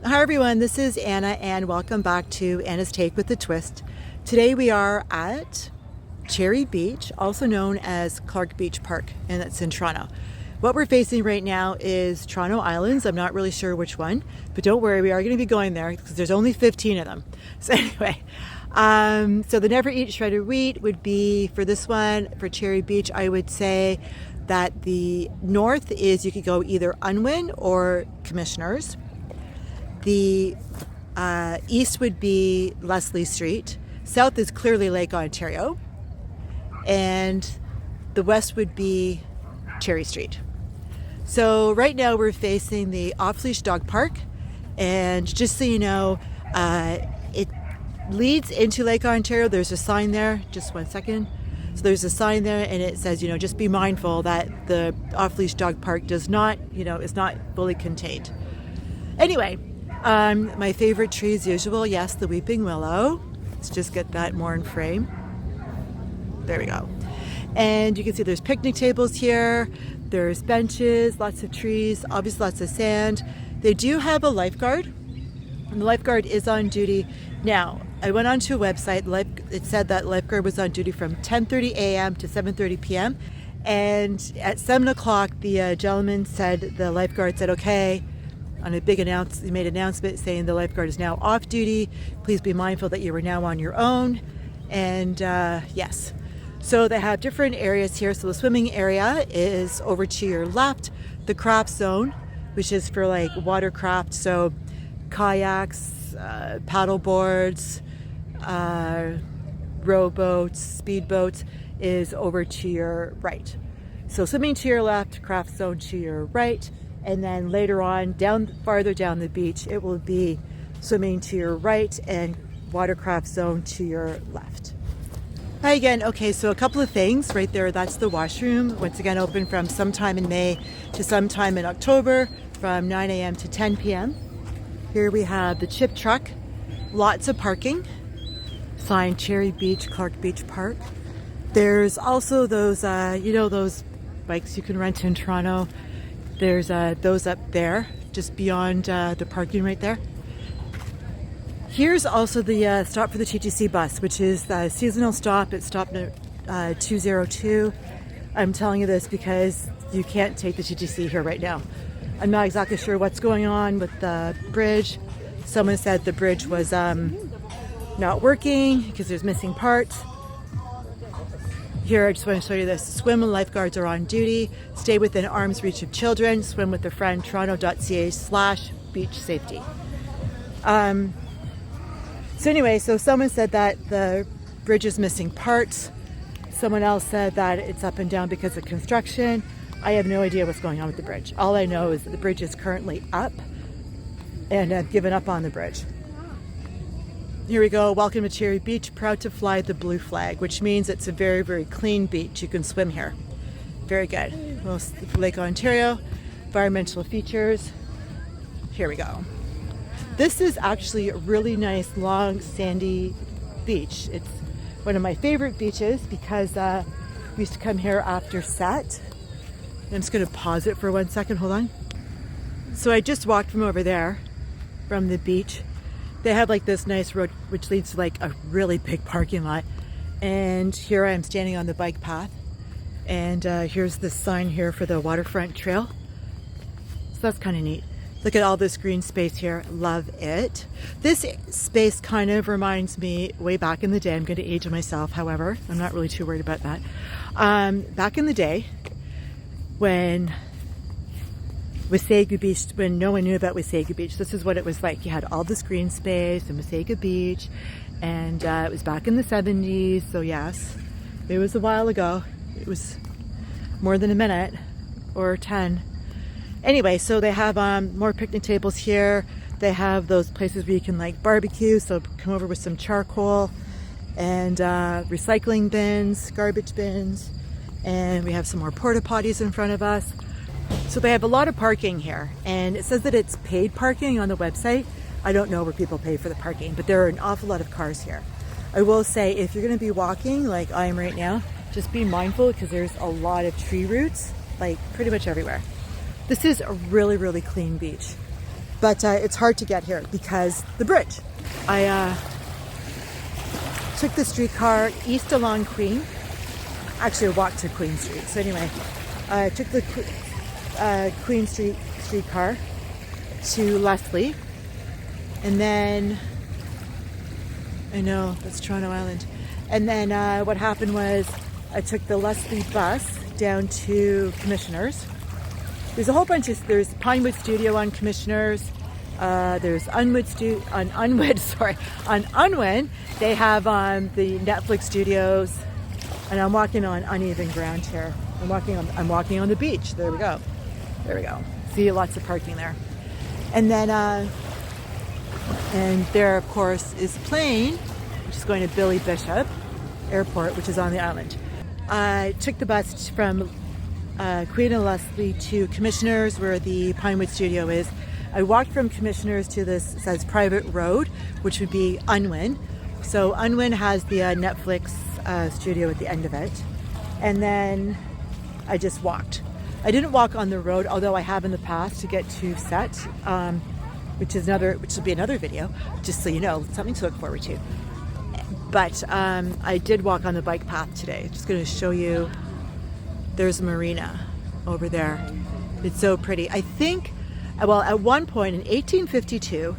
Hi everyone, this is Anna and welcome back to Anna's Take with a Twist. Today we are at Cherry Beach, also known as Clarke Beach Park, and that's in Toronto. What we're facing right now is Toronto Islands. I'm not really sure which one, but don't worry, we are going to be going there because there's only 15 of them. So anyway, so the never eat shredded wheat would be for this one, for Cherry Beach. I would say that the north is you could go either Unwin or Commissioners. The east would be Leslie Street. South is clearly Lake Ontario. And the west would be Cherry Street. So right now we're facing the off-leash dog park. And just so you know, it leads into Lake Ontario. There's a sign there. Just one second. So there's a sign there and it says, just be mindful that the off-leash dog park does not, is not fully contained. Anyway, my favorite tree as usual, yes, the weeping willow. Let's just get that more in frame. There we go. And you can see there's picnic tables here. There's benches, lots of trees, obviously lots of sand. They do have a lifeguard, and the lifeguard is on duty. Now, I went onto a website, it said that lifeguard was on duty from 10:30 a.m. to 7:30 p.m. And at 7 o'clock, the gentleman said, the lifeguard said, okay, on a big announcement, he made an announcement saying the lifeguard is now off duty. Please be mindful that you are now on your own. And yes, so they have different areas here. So the swimming area is over to your left. The craft zone, which is for like watercraft, so kayaks, paddle boards, rowboats, speedboats, is over to your right. So swimming to your left, craft zone to your right. And then later on, farther down the beach, it will be swimming to your right and watercraft zone to your left. Hi again. Okay, so a couple of things right there. That's the washroom. Once again, open from sometime in May to sometime in October from 9 a.m. to 10 p.m. Here we have the chip truck. Lots of parking. Sign Cherry Beach, Clarke Beach Park. There's also those, those bikes you can rent in Toronto. There's those up there, just beyond the parking right there. Here's also the stop for the TTC bus, which is the seasonal stop. It's stop 202. I'm telling you this because you can't take the TTC here right now. I'm not exactly sure what's going on with the bridge. Someone said the bridge was not working because there's missing parts. Here, I just want to show you this. Swim and lifeguards are on duty. Stay within arm's reach of children. Swim with a friend, toronto.ca/beach safety. So anyway, so someone said that the bridge is missing parts. Someone else said that it's up and down because of construction. I have no idea what's going on with the bridge. All I know is that the bridge is currently up and I've given up on the bridge. Here we go. Welcome to Cherry Beach. Proud to fly the blue flag, which means it's a very, very clean beach. You can swim here. Very good. Well, Lake Ontario, environmental features. Here we go. This is actually a really nice, long, sandy beach. It's one of my favorite beaches because we used to come here after set. I'm just going to pause it for 1 second. Hold on. So I just walked from over there, from the beach. They have like this nice road which leads to like a really big parking lot. And here I am standing on the bike path. And here's the sign here for the waterfront trail. So that's kind of neat. Look at all this green space here. Love it. This space kind of reminds me way back in the day. I'm going to age myself, however. I'm not really too worried about that. Back in the day when Wasaga Beach, when no one knew about Wasaga Beach, this is what it was like. You had all this green space in Wasaga Beach, and it was back in the 70s, so yes, it was a while ago. It was more than a minute, or 10. Anyway, so they have more picnic tables here. They have those places where you can like barbecue, so come over with some charcoal, and recycling bins, garbage bins, and we have some more porta potties in front of us. So they have a lot of parking here, and it says that it's paid parking on the website. I don't know where people pay for the parking, but there are an awful lot of cars here. I will say, if you're going to be walking like I am right now, just be mindful because there's a lot of tree roots, like pretty much everywhere. This is a really, really clean beach. but it's hard to get here because the bridge. I took the streetcar east along Queen. Actually, I walked to Queen Street. So anyway, I took the Queen Street streetcar to Leslie, and then I know that's Toronto Island. And then what happened was I took the Leslie bus down to Commissioners. There's a whole bunch of, there's Pinewood Studio on Commissioners. There's Unwin, on Unwin, they have the Netflix studios, and I'm walking on uneven ground here. I'm walking on the beach. There we go. See, lots of parking there. And then, and there, of course, is a plane, which is going to Billy Bishop Airport, which is on the island. I took the bus from Queen and Leslie to Commissioners, where the Pinewood Studio is. I walked from Commissioners to this, it says private road, which would be Unwin. So Unwin has the Netflix studio at the end of it. And then I just walked. I didn't walk on the road, although I have in the past to get to set, which will be another video, just so you know, something to look forward to. But I did walk on the bike path today. Just going to show you. There's a marina over there. It's so pretty. I think, well, at one point in 1852,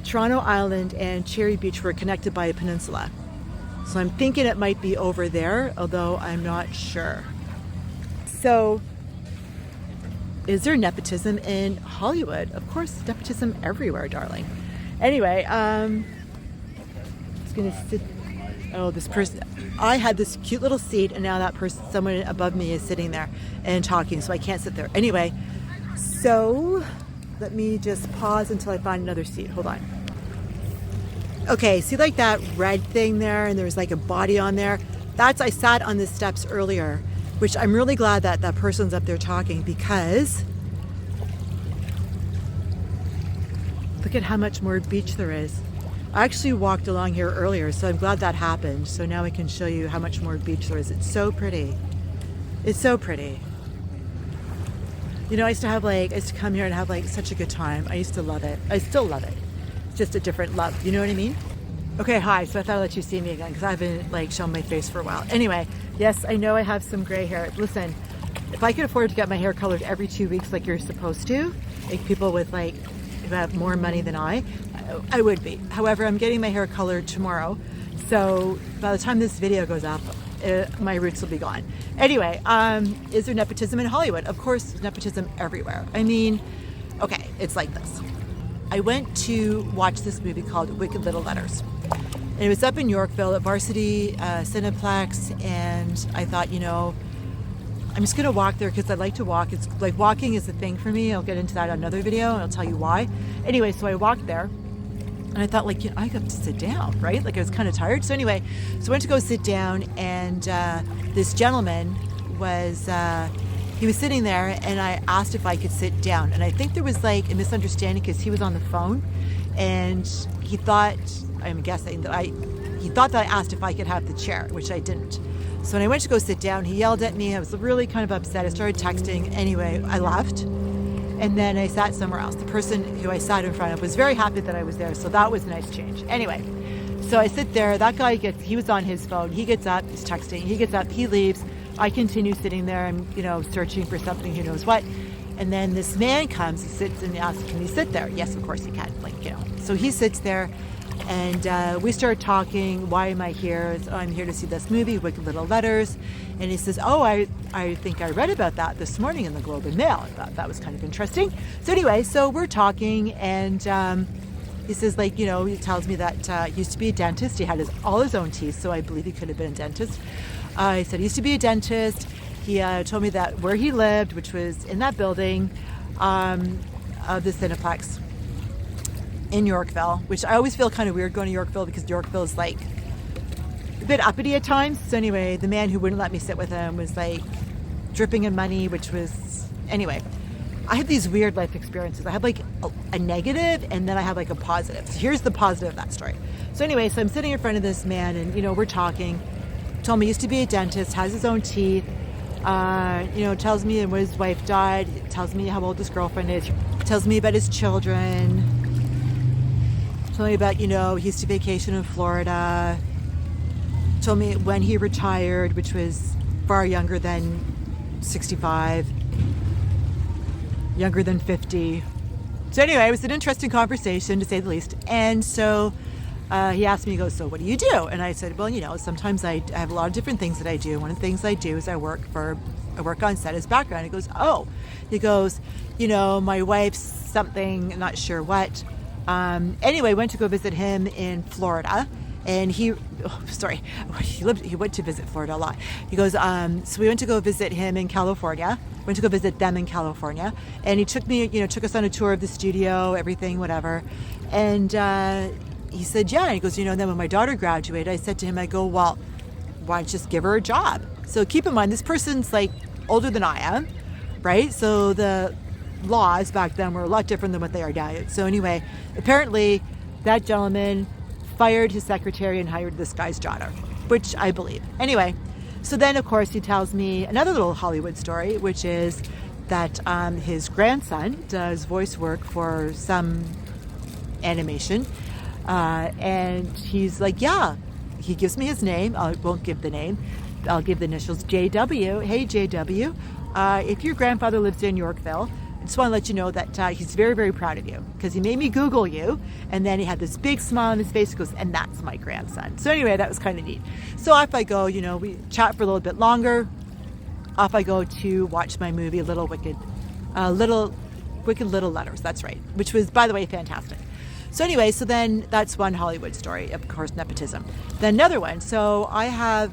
Toronto Island and Cherry Beach were connected by a peninsula. So I'm thinking it might be over there, although I'm not sure. So, is there nepotism in Hollywood? Of course, nepotism everywhere, darling. Anyway, just gonna sit. Oh, this person. I had this cute little seat, and now that person, someone above me, is sitting there and talking, so I can't sit there. Anyway, so let me just pause until I find another seat. Hold on. Okay, see like that red thing there, and there's like a body on there? I sat on the steps earlier, which I'm really glad that that person's up there talking, because look at how much more beach there is. I actually walked along here earlier, so I'm glad that happened. So now I can show you how much more beach there is. It's so pretty. It's so pretty. You know, I used to come here and have like such a good time. I used to love it. I still love it. It's just a different love. You know what I mean? Okay, hi. So I thought I'd let you see me again because I haven't like shown my face for a while. Anyway, yes, I know I have some gray hair. Listen, if I could afford to get my hair colored every 2 weeks like you're supposed to, like people with like, who have more money than I would be. However, I'm getting my hair colored tomorrow. So by the time this video goes up, my roots will be gone. Anyway, is there nepotism in Hollywood? Of course, there's nepotism everywhere. I mean, okay, it's like this. I went to watch this movie called Wicked Little Letters. And it was up in Yorkville at Varsity Cineplex, and I thought, you know, I'm just gonna walk there because I like to walk. It's like walking is a thing for me. I'll get into that on another video and I'll tell you why. Anyway, so I walked there and I thought, like, you know, I got to sit down, right? Like I was kind of tired. So anyway, so I went to go sit down, and this gentleman was, he was sitting there, and I asked if I could sit down. And I think there was like a misunderstanding because he was on the phone, and he thought, I'm guessing that he thought that I asked if I could have the chair, which I didn't. So when I went to go sit down, he yelled at me. I was really kind of upset. I started texting. Anyway, I left. And then I sat somewhere else. The person who I sat in front of was very happy that I was there. So that was a nice change. Anyway, so I sit there. That guy he was on his phone. He gets up, he's texting. He gets up, he leaves. I continue sitting there and, you know, searching for something, who knows what. And then this man comes, sits, and asks, can he sit there? Yes, of course he can. Like, you know. So he sits there. And we started talking. Why am I here? So I'm here to see this movie, Wicked Little Letters. And he says, oh, I think I read about that this morning in the Globe and Mail. I thought that was kind of interesting. So anyway, so we're talking, and he says, like, you know, he tells me that he used to be a dentist. He had all his own teeth, so I believe he could have been a dentist. He said he used to be a dentist. He told me that where he lived, which was in that building of the Cineplex in Yorkville, which I always feel kind of weird going to Yorkville because Yorkville is like a bit uppity at times. So anyway, the man who wouldn't let me sit with him was like dripping in money, which was, anyway, I have these weird life experiences. I have like a negative, and then I have like a positive. So here's the positive of that story. So anyway, so I'm sitting in front of this man, and, you know, we're talking. Told me he used to be a dentist, has his own teeth, you know, tells me when his wife died, tells me how old his girlfriend is, tells me about his children, told me about, he used to vacation in Florida, told me when he retired, which was far younger than 65, younger than 50. So anyway, it was an interesting conversation, to say the least. And so he asked me, he goes, so what do you do? And I said, well, sometimes I have a lot of different things that I do. One of the things I do is I work on set as background. He goes, oh. He goes, my wife's something, not sure what. Anyway, went to go visit him in Florida. And he went to visit Florida a lot. He goes, so we went to go visit him in California. Went to go visit them in California. And he took us on a tour of the studio, everything, whatever. And he said, yeah. And he goes, then when my daughter graduated, I said to him, I go, well, why don't you just give her a job? So keep in mind, this person's like older than I am, right? So the laws back then were a lot different than what they are now. So anyway, apparently that gentleman fired his secretary and hired this guy's daughter, which I believe. Anyway, so then of course he tells me another little Hollywood story, which is that his grandson does voice work for some animation, and he's like, yeah. He gives me his name. I won't give the name. I'll give the initials, JW. Hey, JW. If your grandfather lives in Yorkville, I just want to let you know that he's very, very proud of you, because he made me Google you, and then he had this big smile on his face. He goes, and that's my grandson. So anyway, that was kind of neat. So off I go, we chat for a little bit longer. Off I go to watch my movie, Little Wicked Little Letters. That's right, which was, by the way, fantastic. So anyway, so then that's one Hollywood story, of course, nepotism. Then another one. So I have,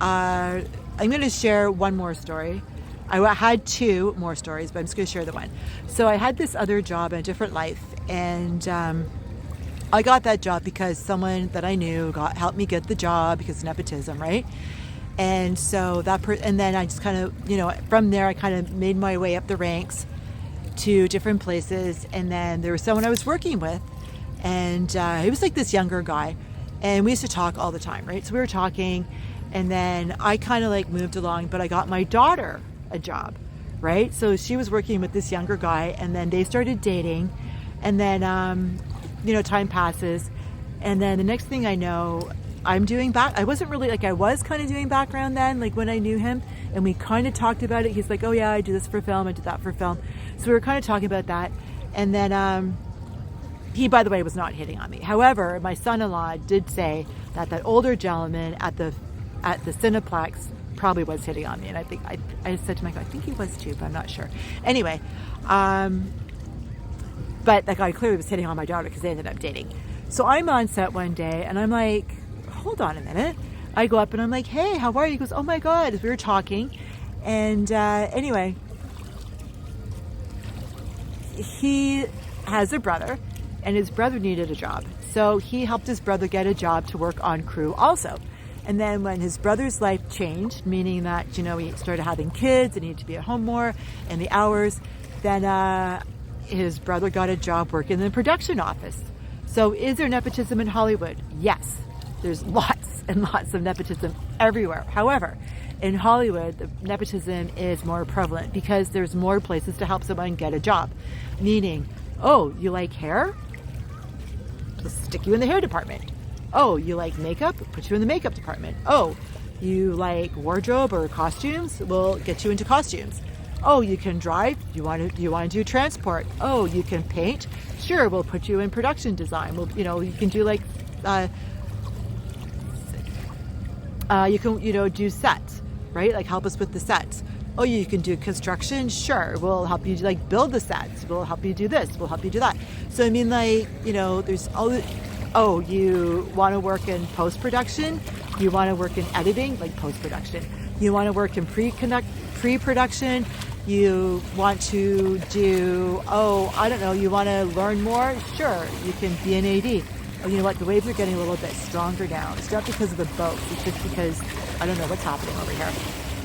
I'm going to share one more story. I had two more stories, but I'm just going to share the one. So I had this other job in a different life, and I got that job because someone that I knew helped me get the job because of nepotism, right? And so and then I just kind of, from there I kind of made my way up the ranks to different places. And then there was someone I was working with, and he was like this younger guy, and we used to talk all the time, right? So we were talking, and then I kind of like moved along, but I got my daughter a job, right? So she was working with this younger guy, and then they started dating, and then time passes, and then the next thing I know, I wasn't really I was kind of doing background then, like when I knew him, and we kind of talked about it. He's like, oh yeah, I do this for film, I do that for film. So we were kind of talking about that. And then he, by the way, was not hitting on me. However, my son-in-law did say that older gentleman at the Cineplex probably was hitting on me. And I think I said to Michael, I think he was too, but I'm not sure. Anyway, but that guy clearly was hitting on my daughter because they ended up dating. So I'm on set one day, and I'm like, hold on a minute. I go up and I'm like, hey, how are you? He goes, oh my God, as we were talking. And anyway, he has a brother, and his brother needed a job. So he helped his brother get a job to work on crew also. And then when his brother's life changed, meaning that, he started having kids and he needed to be at home more, and the hours, then his brother got a job working in the production office. So is there nepotism in Hollywood? Yes. There's lots and lots of nepotism everywhere. However, in Hollywood, the nepotism is more prevalent because there's more places to help someone get a job. Meaning, oh, you like hair? Let's stick you in the hair department. Oh, you like makeup? Put you in the makeup department. Oh, you like wardrobe or costumes? We'll get you into costumes. Oh, you can drive? You want to do transport? Oh, you can paint? Sure, we'll put you in production design. You can do like you can do sets, right? Like help us with the sets. Oh, you can do construction? Sure, we'll help you build the sets. We'll help you do this. We'll help you do that. So I mean, there's all. Oh, you want to work in post-production? You want to work in editing, like post-production? You want to work in pre-production? You want to do, you want to learn more? Sure, you can be an AD. Oh, you know what? The waves are getting a little bit stronger now. It's not because of the boats. It's just because I don't know what's happening over here.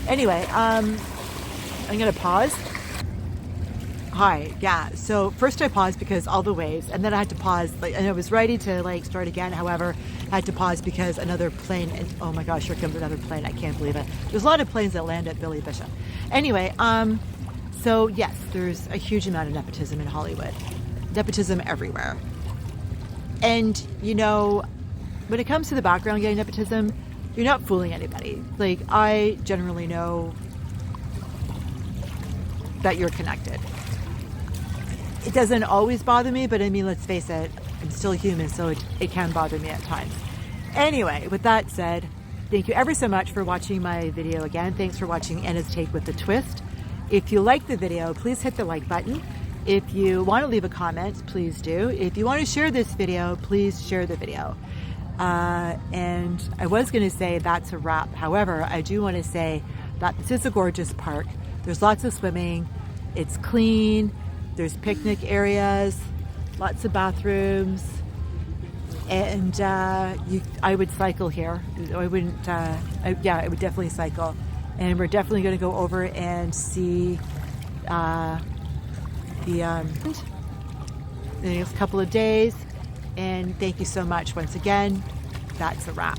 Anyway, I'm going to pause. Hi, yeah. So first I paused because all the waves, and then I had to pause, and I was ready to start again. However, I had to pause because another plane, and oh my gosh, here comes another plane. I can't believe it. There's a lot of planes that land at Billy Bishop. Anyway, So yes, there's a huge amount of nepotism in Hollywood. Nepotism everywhere. And you know, when it comes to the background getting nepotism, you're not fooling anybody. Like, I generally know that you're connected. It doesn't always bother me, but I mean, let's face it, I'm still human, so it can bother me at times. Anyway, with that said, thank you ever so much for watching my video again. Thanks for watching Anna's Take with a Twist. If you like the video, please hit the like button. If you want to leave a comment, please do. If you want to share this video, please share the video. And I was going to say that's a wrap. However, I do want to say that this is a gorgeous park. There's lots of swimming. It's clean. There's picnic areas, lots of bathrooms. And I would cycle here. I wouldn't, yeah, I would definitely cycle. And we're definitely going to go over and see the next couple of days. And thank you so much once again. That's a wrap.